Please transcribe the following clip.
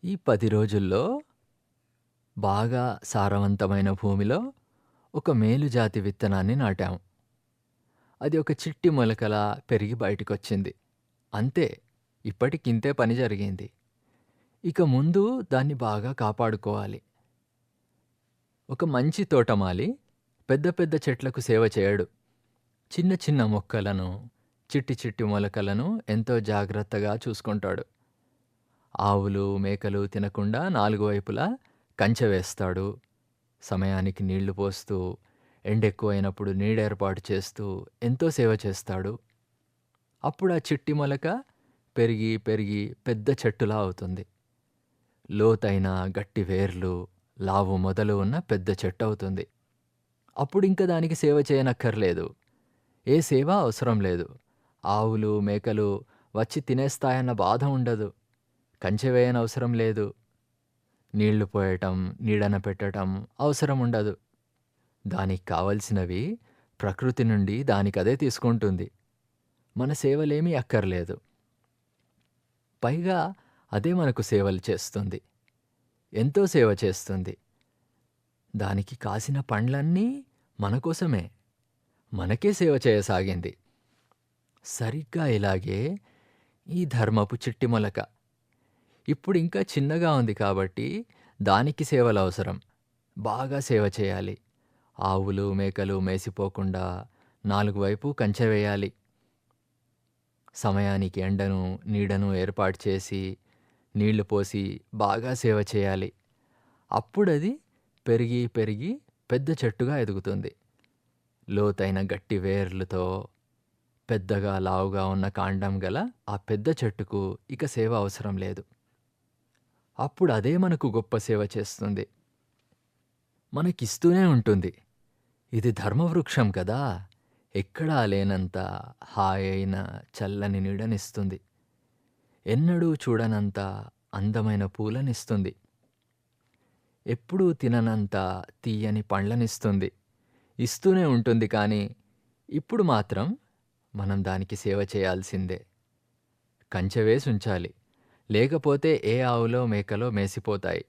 ఈ 10 రోజుల్లో బాగా సారవంతమైన భూమిలో ఒక మేలుజాతి విత్తనాన్ని నాటాం. అది ఒక చిట్టి మొలకలా పెరిగి బయటికొచ్చింది. అంతే. ఇప్పటికింతే పని జరిగింది. ఇక ముందు దాన్ని బాగా కాపాడుకోవాలి. ఒక మంచి తోటమాలి పెద్ద పెద్ద చెట్లకు సేవ చేయడు. చిన్న చిన్న మొక్కలను, చిట్టి చిట్టి మొలకలను ఎంతో జాగ్రత్తగా చూసుకుంటాడు. ఆవులు, మేకలు తినకుండా నాలుగు వైపులా కంచె వేస్తాడు. సమయానికి నీళ్లు పోస్తూ, ఎండెక్కువైనప్పుడు నీడేర్పాటు చేస్తూ ఎంతో సేవ చేస్తాడు. అప్పుడు ఆ చిట్టి మొలక పెరిగి పెరిగి పెద్ద చెట్టులా అవుతుంది. లోతైన గట్టి వేర్లు, లావు మొదలు ఉన్న పెద్ద చెట్టు అవుతుంది. అప్పుడింక దానికి సేవ చేయనక్కర్లేదు. ఏ సేవ అవసరం లేదు. ఆవులు, మేకలు వచ్చి తినేస్తాయన్న బాధ ఉండదు. కంచె వేయనవసరం లేదు. నీళ్లు పోయటం, నీడన పెట్టటం అవసరం ఉండదు. దానికి కావలసినవి ప్రకృతి నుండి దానికదే తీసుకుంటుంది. మన సేవలేమీ అక్కర్లేదు. పైగా అదే మనకు సేవలు చేస్తుంది. ఎంతో సేవ చేస్తుంది. దానికి కాసిన పండ్లన్నీ మన కోసమే. మనకే సేవ చేయసాగింది. సరిగ్గా ఇలాగే ఈ ధర్మపు చిట్టి మొలక. ఇప్పుడింకా చిన్నగా ఉంది కాబట్టి దానికి సేవలవసరం. బాగా సేవ చేయాలి. ఆవులు, మేకలు మేసిపోకుండా నాలుగు వైపు కంచె వేయాలి. సమయానికి ఎండను, నీడను ఏర్పాటు చేసి, నీళ్లు పోసి బాగా సేవ చేయాలి. అప్పుడది పెరిగి పెరిగి పెద్ద చెట్టుగా ఎదుగుతుంది. లోతైన గట్టి వేర్లతో పెద్దగా లావుగా ఉన్న కాండం గల ఆ పెద్ద చెట్టుకు ఇక సేవ అవసరం లేదు. అప్పుడు అదే మనకు గొప్ప సేవ చేస్తుంది. మనకిస్తూనే ఉంటుంది. ఇది ధర్మవృక్షం కదా! ఎక్కడా లేనంత హాయైన చల్లని నీడనిస్తుంది. ఎన్నడూ చూడనంత అందమైన పూలనిస్తుంది. ఎప్పుడూ తిననంత తీయని పండ్లనిస్తుంది. ఇస్తూనే ఉంటుంది కానీ, ఇప్పుడు మాత్రం మనం దానికి సేవ చేయాల్సిందే. కంచె వేసుంచాలి. లేకపోతే ఏ ఆవులో, మేకలో మేసిపోతాయి.